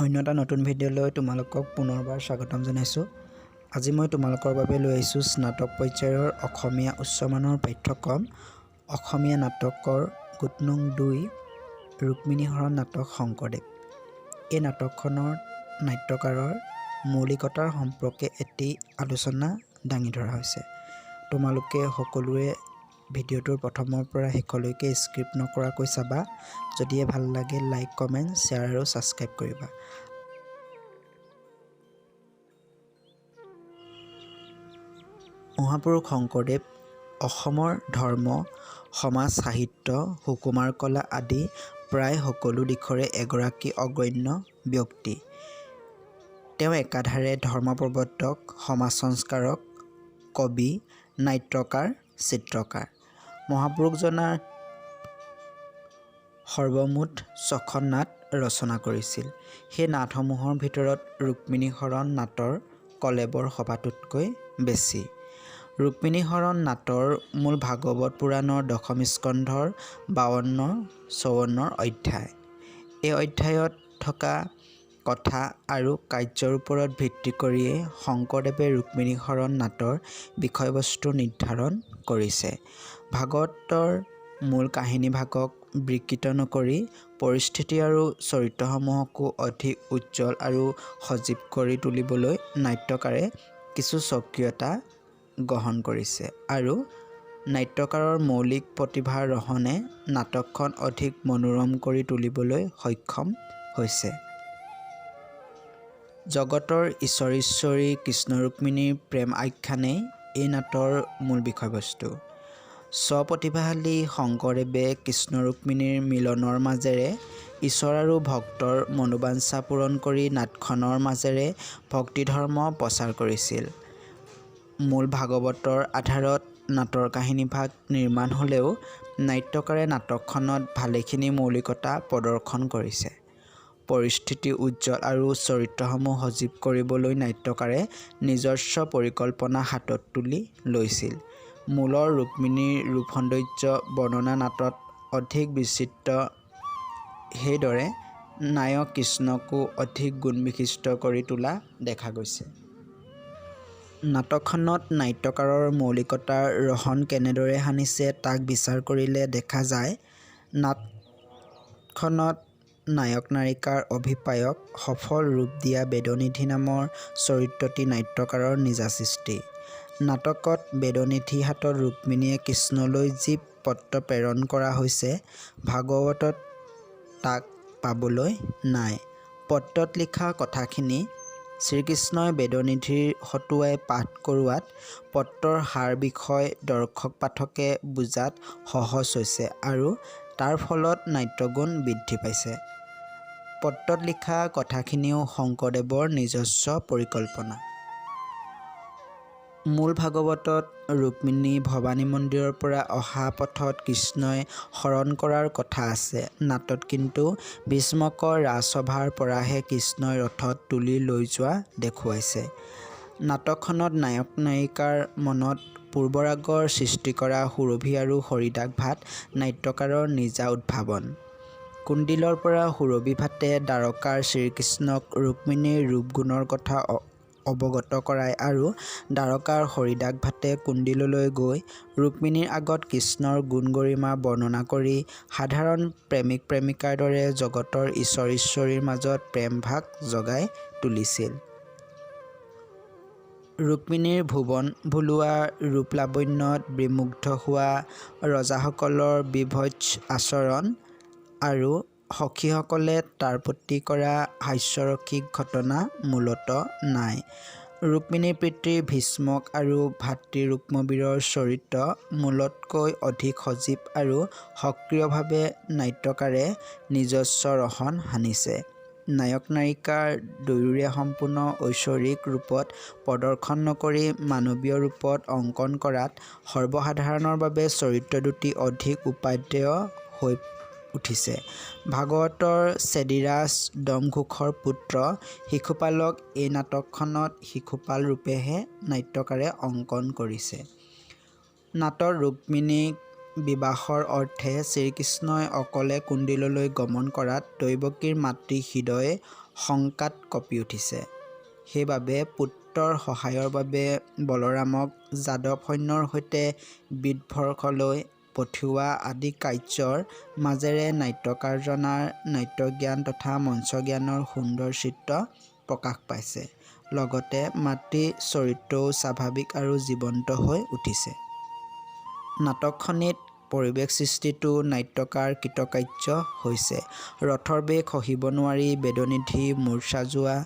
অন্য এটা নতুন ভিডিঅ'লৈ তোমালোকক পুনৰবাৰ স্বাগতম জনাইছোঁ। আজি মই তোমালোকৰ বাবে লৈ আহিছোঁ স্নাতক পৰ্যায়ৰ অসমীয়া উচ্চমানৰ পাঠ্যক্ৰম অসমীয়া নাটকৰ গোট নং 2 ৰুক্মিণী হৰণ নাটক শংকৰদেৱ। এই নাটকখনৰ নাট্যকাৰৰ মৌলিকতাৰ সম্পৰ্কে এটি আলোচনা দাঙি ধৰা হৈছে। তোমালোকে সকলোৱে ভিডিঅ'টোৰ প্ৰথমৰ পৰা শেষলৈকে স্কিপ নকৰাকৈ চাবা। যদিহে ভাল লাগে লাইক, কমেণ্ট, শ্বেয়াৰ আৰু ছাবস্ক্ৰাইব কৰিবা। মহাপুৰুষ শংকৰদেৱ অসমৰ ধৰ্ম, সমাজ, সাহিত্য, সুকুমাৰ কলা আদি প্ৰায় সকলো দিশৰে এগৰাকী অগ্ৰণ্য ব্যক্তি। তেওঁ একাধাৰে ধৰ্ম প্ৰৱৰ্তক, সমাজ সংস্কাৰক, কবি, নাট্যকাৰ, চিত্ৰকাৰ। মহাপুৰুষজনাৰ সৰ্বমুঠ 6খন নাট ৰচনা কৰিছিল। সেই নাটসমূহৰ ভিতৰত ৰুক্মিণী হৰণ নাটৰ কলেবৰ সবাতোতকৈ বেছি। ৰুক্মিণী হৰণ নাটৰ মূল ভাগৱত পুৰাণৰ 10ম স্কন্ধৰ 52-54 অধ্যায়। এই অধ্যায়ত থকা কথা আৰু কাৰ্যৰ ওপৰত ভিত্তি কৰিয়ে শংকৰদেৱে ৰুক্মিণী হৰণ নাটৰ বিষয়বস্তু নিৰ্ধাৰণ কৰিছে। ভাগৱতৰ মূল কাহিনীভাগক বিকৃত নকৰি পৰিস্থিতি আৰু চৰিত্ৰসমূহকো অধিক উজ্জ্বল আৰু সজীৱ কৰি তুলিবলৈ নাট্যকাৰে কিছু স্বকীয়তা গ্ৰহণ কৰিছে আৰু নাট্যকাৰৰ মৌলিক প্ৰতিভাৰ ৰহণে নাটকখন অধিক মনোৰম কৰি তুলিবলৈ সক্ষম হৈছে। জগতৰ ঈশ্বৰ-ঈশ্বৰী কৃষ্ণ-ৰুক্মিণীৰ প্ৰেম আখ্যানেই এই নাটৰ মূল বিষয়বস্তু। স্বপ্ৰতিভাশালী শংকৰদেৱে কৃষ্ণ-ৰুক্মিণীৰ মিলনৰ মাজেৰে ঈশ্বৰ আৰু ভক্তৰ মনোবাঞ্ছা পূৰণ কৰি নাটখনৰ মাজেৰে ভক্তিধৰ্ম প্ৰচাৰ কৰিছিল। মূল ভাগৱতৰ আধাৰত নাটৰ কাহিনীভাগ নিৰ্মাণ হ'লেও নাট্যকাৰে নাটকখনত ভালেখিনি মৌলিকতা প্ৰদৰ্শন কৰিছে। পৰিস্থিতি উজ্জ্বল আৰু চৰিত্ৰসমূহ সজীৱ কৰিবলৈ নাট্যকাৰে নিজস্ব পৰিকল্পনা হাতত তুলি লৈছিল। মূলৰ ৰুক্মিণীৰ ৰূপ সৌন্দৰ্য বৰ্ণনা নাটত অধিক বিচিত্ৰ, সেইদৰে নায়ক কৃষ্ণকো অধিক গুণবিশিষ্ট কৰি তোলা দেখা গৈছে। নাটকখনত নাট্যকাৰৰ মৌলিকতাৰ ৰহণ কেনেদৰে সানিছে তাক বিচাৰ কৰিলে দেখা যায় নাটখনত নায়ক নায়িকাৰ অভিপ্ৰায়ক সফল ৰূপ দিয়া বেদনিধি নামৰ চৰিত্ৰটি নাট্যকাৰৰ নিজা সৃষ্টি। নাটকত বেদনিধিৰ হাতত ৰুক্মিণীয়ে কৃষ্ণলৈ যি পত্ৰ প্ৰেৰণ কৰা হৈছে ভাগৱতত তাক পাবলৈ নাই। পত্ৰত লিখা কথাখিনি শ্ৰীকৃষ্ণই বেদনিধিৰ হতুৱাই পাঠ কৰোৱাত পত্ৰৰ সাৰ বিষয় দৰ্শক পাঠকে বুজাত সহজ হৈছে আৰু তাৰ ফলত নাট্যগুণ বৃদ্ধি পাইছে। পত্ৰত লিখা কথাখিনিও শংকৰদেৱৰ নিজস্ব পৰিকল্পনা। মূল ভাগৱতত ৰুক্মিণী ভৱানী মন্দিৰৰ পৰা অহা পথত কৃষ্ণই হৰণ কৰাৰ কথা আছে। নাটত কিন্তু ভীষ্মকৰ ৰাজসভাৰ পৰাহে কৃষ্ণই ৰথত তুলি লৈ যোৱা দেখুৱাইছে। নাটকখনত নায়ক নায়িকাৰ মনত পূৰ্বৰাগৰ সৃষ্টি কৰা সুৰভি আৰু হৰিদাস ভাট নাট্যকাৰৰ নিজা উদ্ভাৱন। কুণ্ডিলৰ পৰা সুৰভি ভাটে দ্বাৰকাৰ শ্ৰীকৃষ্ণক ৰুক্মিণীৰ ৰূপগুণৰ কথা অৱগত কৰায় আৰু দ্বাৰকাৰ হৰিদাস ভাটে কুণ্ডিললৈ গৈ ৰুক্মিণীৰ আগত কৃষ্ণৰ গুণ গৰিমা বৰ্ণনা কৰি সাধাৰণ প্ৰেমিক প্ৰেমিকাৰ দৰে জগতৰ ঈশ্বৰ-ঈশ্বৰীৰ মাজত প্ৰেমভাগ জগাই তুলিছিল। ৰুক্মিণীৰ ভুৱন ভুলোৱা ৰূপ লাৱণ্যত বিমুগ্ধ হোৱা ৰজাসকলৰ বিভৎস আচৰণ আৰু সখীসকলে তাৰ প্ৰতি কৰা হাস্যৰসিক ঘটনা মূলত নাই। ৰুক্মিণীৰ পিতৃ ভীষ্মক আৰু ভাতৃ ৰুক্মবীৰৰ চৰিত্ৰ মূলতকৈ অধিক সজীৱ আৰু সক্ৰিয়ভাৱে নাট্যকাৰে নিজস্ব ৰহণ সানিছে। নায়ক নায়িকাৰ দুয়োৰে সম্পূৰ্ণ ঐশ্বৰিক ৰূপত প্ৰদৰ্শন নকৰি মানৱীয় ৰূপত অংকন কৰাত সৰ্বসাধাৰণৰ বাবে চৰিত্ৰ দুটি অধিক উপাদেয় হৈ উঠিছে। ভাগৱতৰ চেদিৰাজ দমঘোষৰ পুত্ৰ শিশুপালক এই নাটকখনত শিশুপাল ৰূপেহে নাট্যকাৰে অংকন কৰিছে। নাটত ৰুক্মিণীক বিবাহৰ অৰ্থে শ্ৰীকৃষ্ণই অকলে কুণ্ডিললৈ গমন কৰাত দৈৱকীৰ মাতৃ হৃদয়ে শংকাত কঁপি উঠিছে। সেইবাবে পুত্ৰৰ সহায়ৰ বাবে বলৰামক যাদৱ সৈন্যৰ সৈতে বীৰভৰ্ষলৈ পঠিওৱা আদি কাৰ্যৰ মাজেৰে নাট্যকাৰজনাৰ নাট্যজ্ঞান তথা মঞ্চজ্ঞানৰ সুন্দৰ চিত্ৰ প্ৰকাশ পাইছে। লগতে মাতৃ চৰিত্ৰও স্বাভাৱিক আৰু জীৱন্ত হৈ উঠিছে। নাটকখনিত পৰিৱেশ সৃষ্টিতো নাট্যকাৰ কৃতকাৰ্য হৈছে। ৰথৰ বেগ সহিব নোৱাৰি বেদনিধি মূৰ্ছা যোৱা,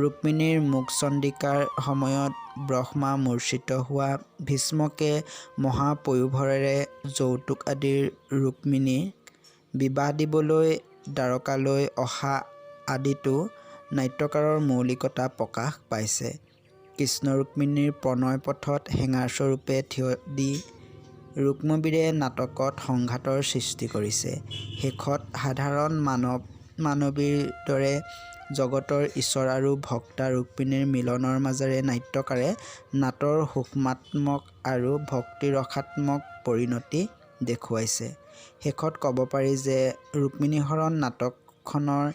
ৰুক্মিণীৰ মুখচণ্ডিকাৰ সময়ত ব্ৰহ্মা মূৰ্ছিত হোৱা, ভীষ্মকে মহাপয়োভৰেৰে যৌতুক আদিৰ ৰুক্মিণীক বিবাহ দিবলৈ দ্বাৰকালৈ অহা আদিতো নাট্যকাৰৰ মৌলিকতা প্ৰকাশ পাইছে। কৃষ্ণ ৰুক্মিণীৰ প্ৰণয় পথত হেঙাৰস্বৰূপে থিয় দি ৰুক্মবীৰে নাটকত সংঘাতৰ সৃষ্টি কৰিছে। শেষত সাধাৰণ মানৱীৰ দৰে জগতৰ ঈশ্বৰ আৰু ভক্তা ৰুক্মিণীৰ মিলনৰ মাজেৰে নাট্যকাৰে নাটৰ সূক্ষ্মাত্মক আৰু ভক্তিৰসাত্মক পৰিণতি দেখুৱাইছে। শেষত ক'ব পাৰি যে ৰুক্মিণীহৰণ নাটকখনৰ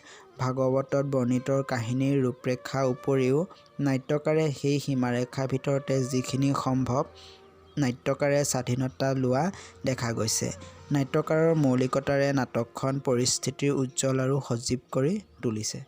ভাগৱতত বৰ্ণিত কাহিনীৰ ৰূপৰেখাৰ উপৰিও নাট্যকাৰে সেই সীমাৰেখাৰ ভিতৰতে যিখিনি সম্ভৱ নাট্যকাৰে স্বাধীনতা লোৱা দেখা গৈছে। নাট্যকাৰৰ মৌলিকতাৰে নাটকখন পৰিস্থিতিৰ উজ্জ্বল আৰু সজীৱ কৰি তুলিছে।